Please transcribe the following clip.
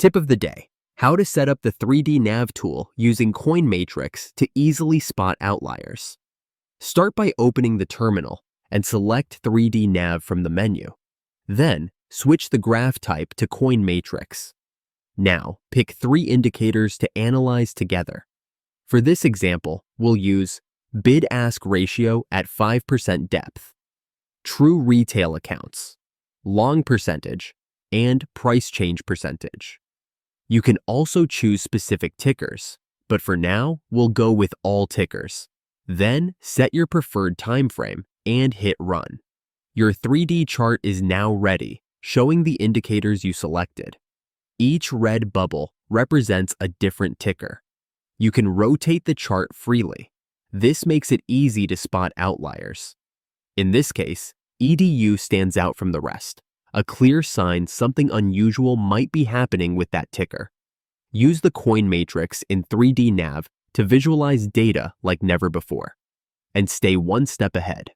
Tip of the day: how to set up the 3D nav tool using Coin Matrix to easily spot outliers. Start by opening the terminal and select 3D nav from the menu. Then, switch the graph type to Coin Matrix. Now, pick 3 indicators to analyze together. For this example, we'll use bid-ask ratio at 5% depth, true retail accounts, long percentage, and price change percentage. You can also choose specific tickers, but for now, we'll go with all tickers. Then, set your preferred time frame and hit run. Your 3D chart is now ready, showing the indicators you selected. Each red bubble represents a different ticker. You can rotate the chart freely. This makes it easy to spot outliers. In this case, EDU stands out from the rest, a clear sign something unusual might be happening with that ticker. Use the Coin Matrix in 3D Nav to visualize data like never before, and stay one step ahead.